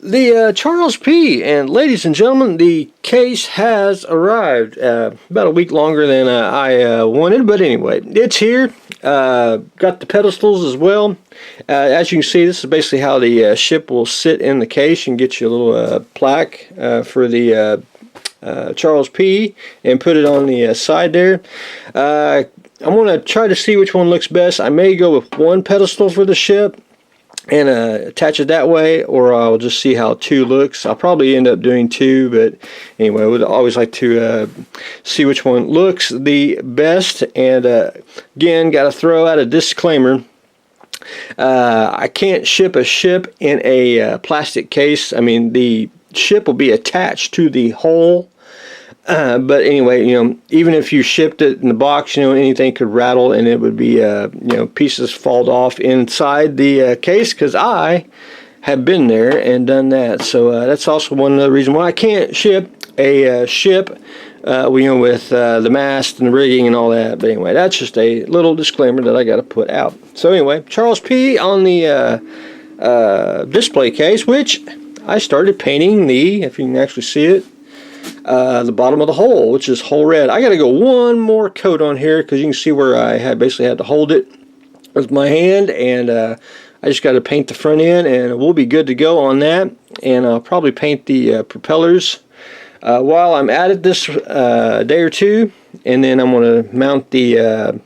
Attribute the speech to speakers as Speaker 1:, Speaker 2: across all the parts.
Speaker 1: The Charles P. And ladies and gentlemen, the case has arrived. About a week longer than I wanted, but anyway, it's here. Got the pedestals as well. As you can see, this is basically how the ship will sit in the case. You can get you a little plaque for the Charles P. and put it on the side there. I'm going to try to see which one looks best. I may go with one pedestal for the ship and attach it that way, or I'll just see how two looks. I'll probably end up doing two, but anyway, I would always like to see which one looks the best. And again, got to throw out a disclaimer. I can't ship a ship in a plastic case. I mean, the ship will be attached to the hull. But anyway, even if you shipped it in the box, anything could rattle and it would be, pieces fall off inside the case, because I have been there and done that. So that's also one of the reasons why I can't ship a ship, with the mast and the rigging and all that. But anyway, that's just a little disclaimer that I got to put out. So anyway, Charles P. on the display case, which I started painting if you can actually see it, the bottom of the hole, which is whole red. I got to go one more coat on here, because you can see where I basically had to hold it with my hand, and I just got to paint the front end, and we'll be good to go on that. And I'll probably paint the propellers while I'm at it this day or two, and then I'm going to mount the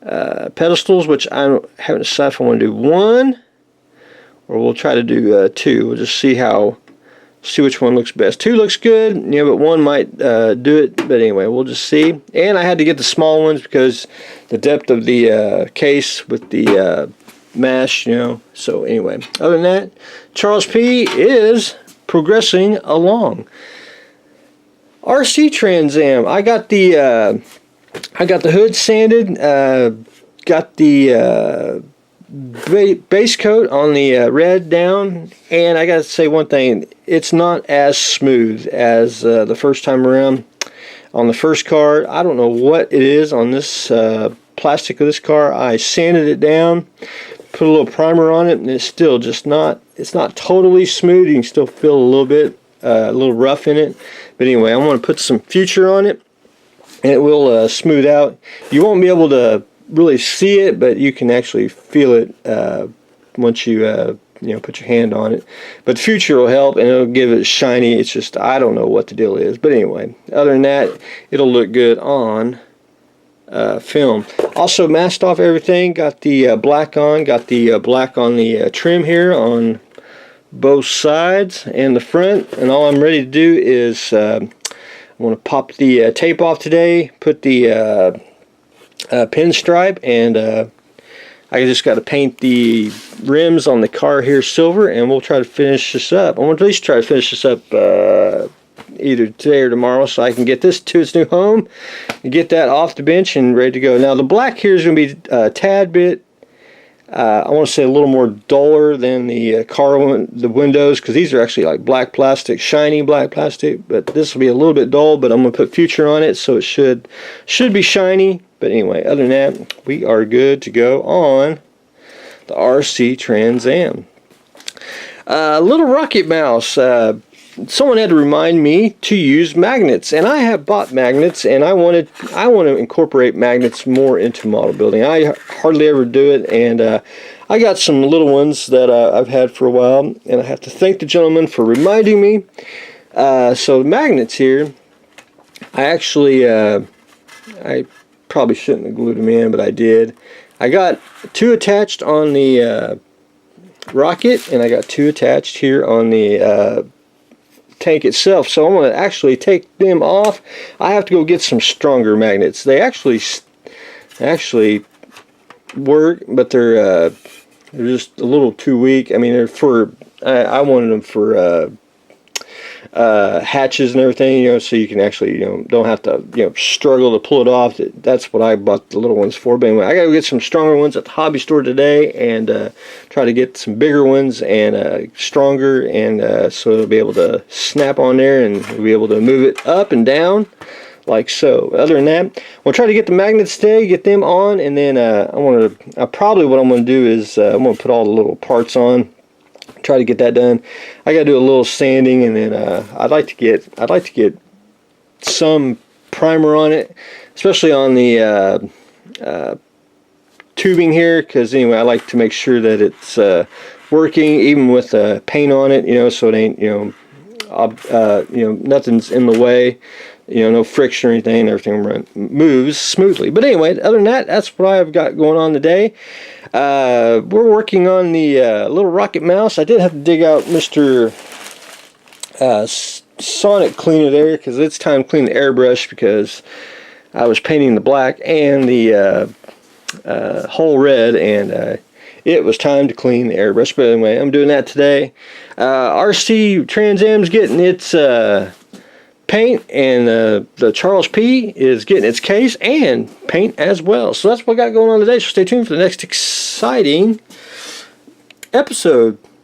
Speaker 1: pedestals, which I haven't decided if I want to do one or we'll try to do two. We'll just see which one looks best. Two looks good, but one might do it. But anyway, we'll just see. And I had to get the small ones because the depth of the case with the mash, So anyway, other than that, Charles P. is progressing along. RC Trans Am. I got the hood sanded. Got the base coat on the red down, and I gotta say one thing, it's not as smooth as the first time around on the first car. I don't know what it is on this plastic of this car. I sanded it down, put a little primer on it, and it's still just not totally smooth. You can still feel a little bit a little rough in it, but anyway, I'm going to put some Future on it and it will smooth out. You won't be able to really see it, but you can actually feel it once you put your hand on it. But Future will help, and it'll give it shiny. It's just, I don't know what the deal is, but anyway, other than that, it'll look good on film. Also masked off everything. Got the black on. Got the black on the trim here on both sides and the front. And all I'm ready to do is I want to pop the tape off today. Put the pinstripe, and I just got to paint the rims on the car here silver, and we'll try to finish this up. I want to at least try to finish this up either today or tomorrow, so I can get this to its new home and get that off the bench and ready to go. Now the black here is going to be a tad bit, I want to say a little more duller than the the windows, because these are actually like black plastic, shiny black plastic, but this will be a little bit dull. But I'm going to put Future on it, so it should be shiny. But anyway, other than that, we are good to go on the RC Trans Am. Little rocket mouse. Someone had to remind me to use magnets, and I have bought magnets, and I want to incorporate magnets more into model building. I hardly ever do it, and I got some little ones that I've had for a while, and I have to thank the gentleman for reminding me. So magnets here, I actually I probably shouldn't have glued them in, but I did. I got two attached on the rocket, and I got two attached here on the tank itself. So I'm going to actually take them off. I have to go get some stronger magnets. They actually work, but they're just a little too weak. I mean, they're for I wanted them for hatches and everything, so you can actually, don't have to, struggle to pull it off. That's what I bought the little ones for. But anyway, I gotta get some stronger ones at the hobby store today, and try to get some bigger ones and stronger, and so it'll be able to snap on there, and we'll be able to move it up and down like so. Other than that, we'll try to get the magnets today, get them on, and then probably what I'm going to do is I'm going to put all the little parts on Try to get that done. I got to do a little sanding, and then I'd like to get some primer on it, especially on the tubing here, because anyway, I like to make sure that it's working even with paint on it, so it ain't, nothing's in the way, no friction or anything. Everything moves smoothly. But anyway, other than that, that's what I've got going on today. We're working on the little rocket mouse. I did have to dig out Mr. Sonic cleaner there, because it's time to clean the airbrush, because I was painting the black and the whole red, and it was time to clean the airbrush. But anyway, I'm doing that today. RC Trans Am's getting its paint, and the Charles P is getting its case and paint as well. So that's what I got going on today. So stay tuned for the next exciting episode.